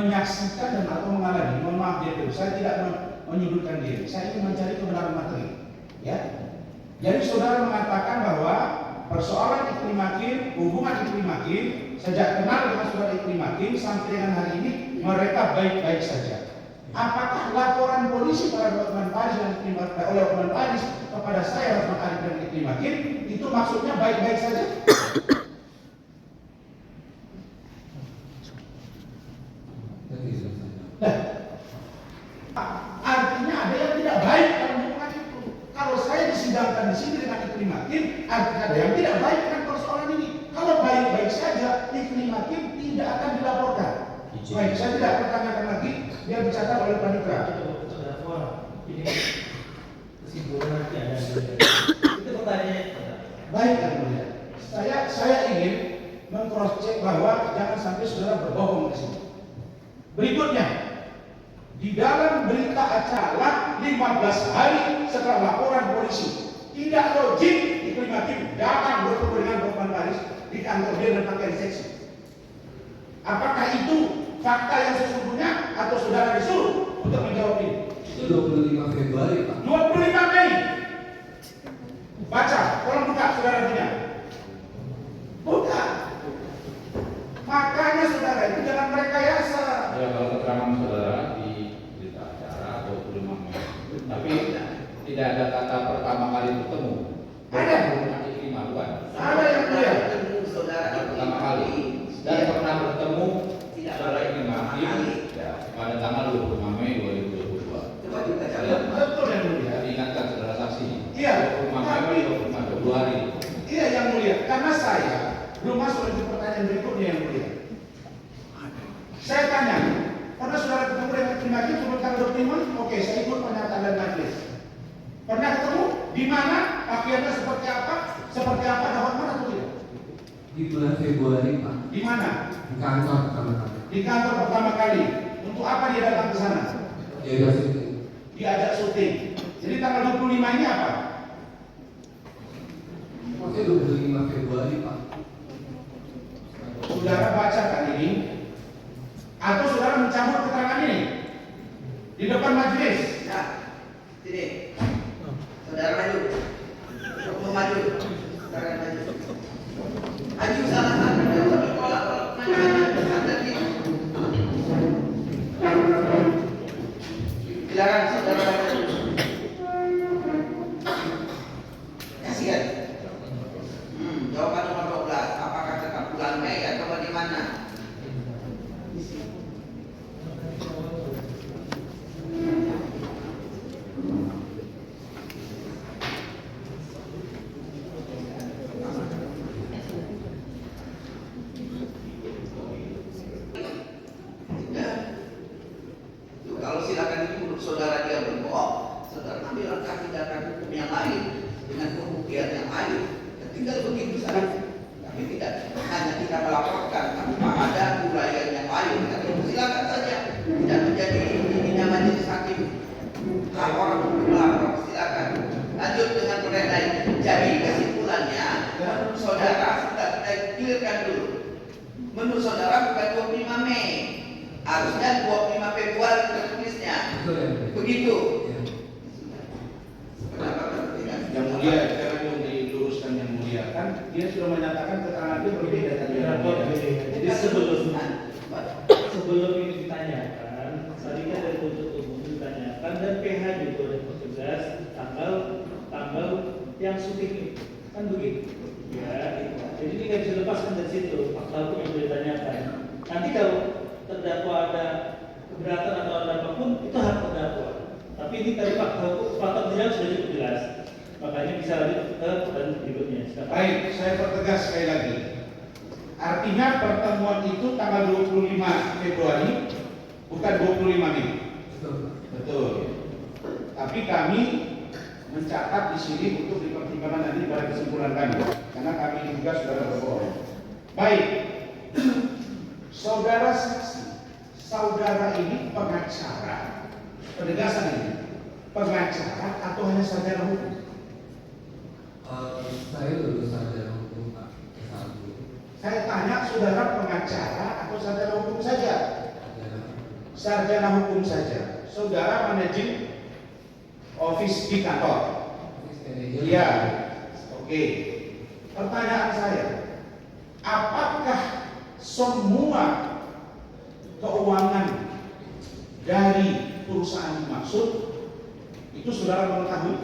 menyaksikan dan atau mengalami, mohon maaf dia itu, saya tidak menyudutkan diri, saya ingin mencari kebenaran materi, ya. Jadi saudara mengatakan bahwa persoalan Iklim Hakim, hubungan Iklim Hakim sejak kenal dengan saudara Iklim Hakim sampai dengan hari ini mereka baik-baik saja. Apakah laporan polisi pada Hotman Paris dan oleh Hotman Paris kepada saya Hotman Paris dan Iklim Hakim itu maksudnya baik-baik saja? Nah, artinya ada yang tidak baik dalam hubungan itu. Kalau saya disidangkan di sini dengan Iklim Hakim, artinya ada yang tidak baik dengan persoalan ini. Kalau baik-baik saja, Iklim Hakim tidak akan dilaporkan. Baik, saya tidak pertanyakan lagi. Dia dicatat oleh Panitra. Ini kesimpulan nanti ada. Itu pertanyaan. Baik, yang mulia. Saya ingin meng-cross check bahwa jangan sampai saudara berbohong di sini. Berikutnya, di dalam berita acara 15 hari setelah laporan polisi, tidak logik Iklim Hakim datang bertemu dengan Hotman Paris di kantor dia dan pakaian seksi. Apakah itu fakta yang sesungguhnya atau saudara disuruh untuk menjawab ini? Itu 25 Februari, Pak. 25 Mei. Baca, tolong buka saudara punya. Buka. Makanya saudara itu jangan merekayasa. Ya, kalau keterangan saudara di berita acara 25 Mei. Tapi tidak ada kata pertama kali bertemu. Ada. Iklim bukan? Ada yang mulia. Pertama kali. Dan pernah bertemu saudara Iklim Hakim pada tanggal 25 Mei 2022. Betul yang mulia. Diingatkan saudara saksi. Iya. 25 Mei 25 Februari. Iya yang mulia. Karena saya belum masuk ke pertanyaan berikutnya yang mulia. Saya tanya, pernah saudara ketemu dengan Iklim Hakim sebelum tanggal 25? Oke, saya ikut pernyataan dan majelis. Pernah ketemu? Di mana? Pakaiannya seperti apa? Seperti apa? Ada Hotman atau tidak? Di bulan Februari, Pak. Di mana? Di kantor pertama kali. Di kantor pertama kali. Untuk apa dia datang ke sana? Dia syuting. Diajak syuting. Jadi tanggal 25 ini apa? Maksudnya 25 Februari, Pak. Saudara bacakan ini atau saudara mencabut keterangan ini di depan majelis? Nah, sini. Saudara maju. Mau maju. Saudara maju. Maju salah satu yang berkolak ada di. Silakan saudara maju. Kasihkan. Jawaban nomor 12. Apakah tetap bulan Mei atau bagaimana? Kalau silakan itu menurut saudara dia berbohong, saudara ambil langkah tindakan hukum yang lain dengan pembuktian yang lain. Tinggal begitu saja. Kami tidak hanya tidak melaporkan, tanpa ada uraian yang lain. Kami silakan saja. Tidak menjadi ininya majelis hakim. Kalau orang melapor silakan. Lanjut dengan perkara lain. Jadi kesimpulannya, menurut saudara sudah kita clearkan dulu. Menurut saudara bukan 25 Mei. Harusnya 25 Februari tertulisnya. Begitu. Yang mulia, jangan yang diluruskan yang mulia kan dia sudah menyatakan keterangan dia berbeda tadi. Jadi sebelum ini ditanyakan, tadinya dari tuntut umum ditanyakan dan PH juga sudah tegas tanggal yang syuting kan begitu. Ya, gitu. Jadi ini nggak bisa lepaskan dari situ fakta hukum yang sudah ditanyakan. Nanti kalau terdakwa ada keberatan atau ada apapun itu hak terdakwa. Tapi ini tadi fakta hukum, fakta persidangan sudah cukup jelas. Makanya bisa lanjut ke pertanyaan berikutnya. Baik, saya pertegas sekali lagi. Artinya pertemuan itu tanggal 25 Februari bukan 25 Mei. Betul. Tapi kami mencatat di sini untuk dipertimbangkan nanti pada kesimpulan kami, karena kami juga sudah berbohong. Baik, saudara saksi, saudara ini pengacara, penegasan ini, pengacara atau hanya sarjana hukum? Saya lulus sarjana hukum, Pak. S1. Saya tanya saudara pengacara atau sarjana hukum saja? Sarjana hukum. sarjana hukum saja, saudara managing office di kantor. Iya, oke. Pertanyaan saya, apakah semua keuangan dari perusahaan dimaksud itu saudara mengetahui?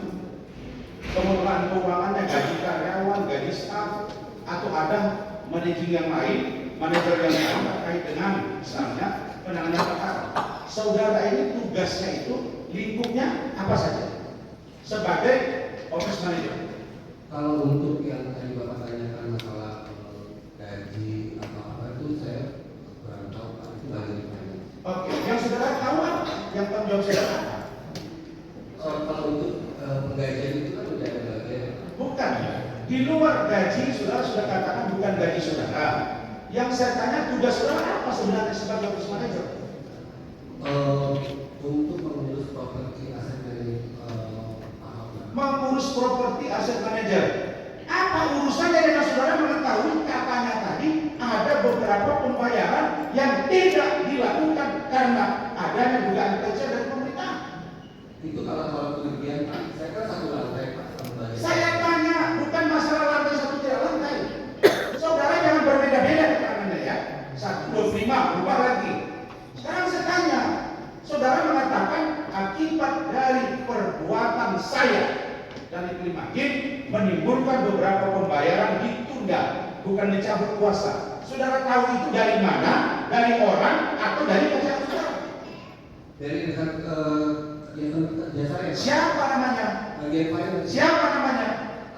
Pengelolaan keuangannya, gaji karyawan, gaji staf, atau ada manajer yang lain terkait dengan misalnya penanganan perkara. Saudara ini tugasnya itu lingkupnya apa saja sebagai office manager? Kalau untuk yang tadi Bapak tanyakan masalah gaji atau apa itu saya kurang tahu Pak, itu bagian di finance. Oke, yang saudara tahu apa? Yang tanggung jawab saudara apa? Kalau untuk penggajian itu kan udah ada bagian. Bukan, di luar gaji saudara sudah katakan bukan gaji saudara. Yang saya tanya tugas saudara apa sebenarnya sebagai office manager? Untuk mengurus properti aset dari Mengurus properti aset manager. Apa urusannya dengan saudara mengetahui katanya tadi ada beberapa pembayaran yang tidak dilakukan karena adanya dugaan pelecehan dari pemerintah? itu kalau kerugian Pak, saya kan satu lantai Pak, satu bagian. Saya tanya bukan masalah lantai satu tidak lantai. Saudara jangan berbeda-beda keterangannya ya. 125 berubah lagi. Sekarang saya tanya, saudara mengatakan akibat dari perbuatan saya dan Majelis Hakim menimbulkan beberapa pembayaran ditunda, bukan dicabut kuasa. Saudara tahu itu dari mana? Dari orang atau dari kerjaan saudara? Dari jasa ya Pak? Siapa namanya? Bagian finance. Siapa namanya?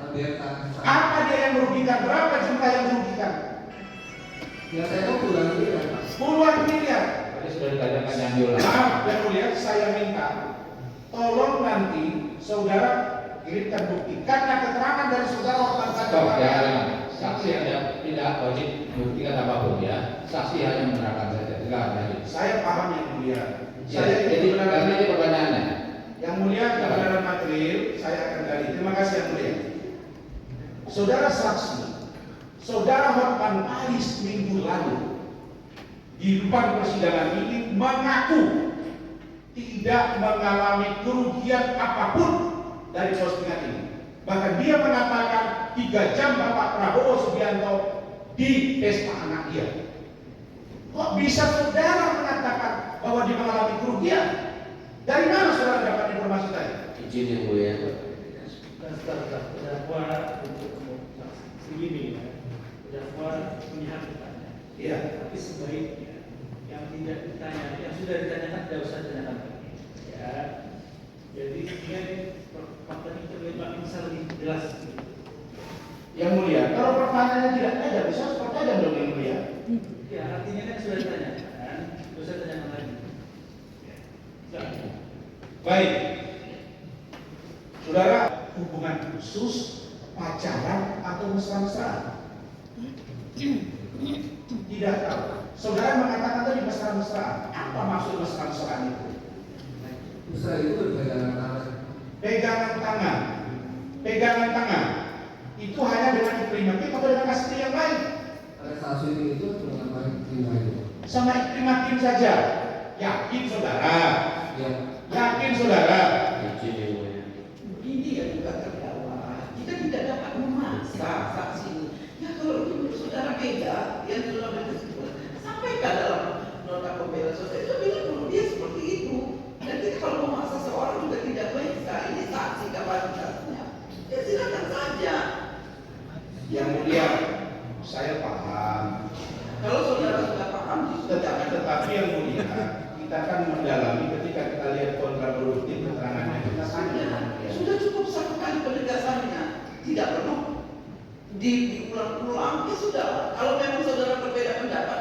Alberta. Apa dia yang merugikan? Berapa jumlah yang merugikan? Ya saya tahu puluhan miliar Pak. Puluhan miliar. Tadi sudah ditanyakan yang diulang. Maaf, yang mulia, saya minta tolong nanti saudara kirimkan bukti karena keterangan dari saudara Hotman Stop, jangan. Saksi tidak wajib membuktikan apapun ya. Saksi hanya menerangkan saja. Silakan lanjut. Saya paham yang mulia. Ya, Saya jadi karena ini pertanyaannya. yang mulia kebenaran material saya akan gali. Terima kasih yang mulia. Saudara saksi, saudara Hotman Paris minggu lalu di depan persidangan ini mengaku tidak mengalami kerugian apapun dari postingan ini. Bahkan dia mengatakan 3 jam Bapak Prabowo Subianto di pesta anak dia. Kok bisa saudara mengatakan bahwa dia mengalami kerugian? Dari mana saudara dapat informasi tadi? Izin yang mulia. Terdakwa untuk begini ya, terdakwa punya hak bertanya. Iya. Tapi sebaiknya yang tidak ditanya, yang sudah ditanyakan tidak usah ditanyakan lagi. Ya, jadi dia fakta ini terlibat bisa lebih jelas. Yang mulia, kalau pertanyaannya tidak ada, bisa pertanyaan dong yang mulia. Ya, artinya kan sudah ditanyakan, tidak usah ditanyakan lagi. Ya. Baik, saudara, hubungan khusus, pacaran atau mesra-mesraan? Tidak tahu. Saudara mengatakan tadi mesra-mesraan. Apa maksud mesra-mesraan itu? Usaha itu berpegangan tangan. Pegangan tangan. Pegangan tangan. Itu hanya dengan Ikrimah Hakim atau dengan istri yang lain? Pada saat syuting itu dengan baik terima itu. Sama Ikrimah Hakim saja. Yakin saudara? Ya. Yakin saudara? Izin yang mulia. Ini yang juga terdakwa. Kita tidak dapat memaksa saksi ini. Ya kalau itu menurut saudara beda, yang sudah berkesimpulan, sampaikan dalam nota pembelaan saudara itu bilang menurut dia seperti itu. Dan kita kalau memaksa seorang juga tidak bisa. Ini saksi kapasitasnya. Ya silakan saja. Yang mulia, saya paham. Kalau saudara sudah paham, Tetapi yang mulia, kita akan mendalami ketika kita lihat kontraproduktif keterangannya. Kita tanya. sudah cukup satu kali penegasannya. Tidak perlu diulang-ulang. Ya sudah. Kalau memang saudara berbeda pendapat,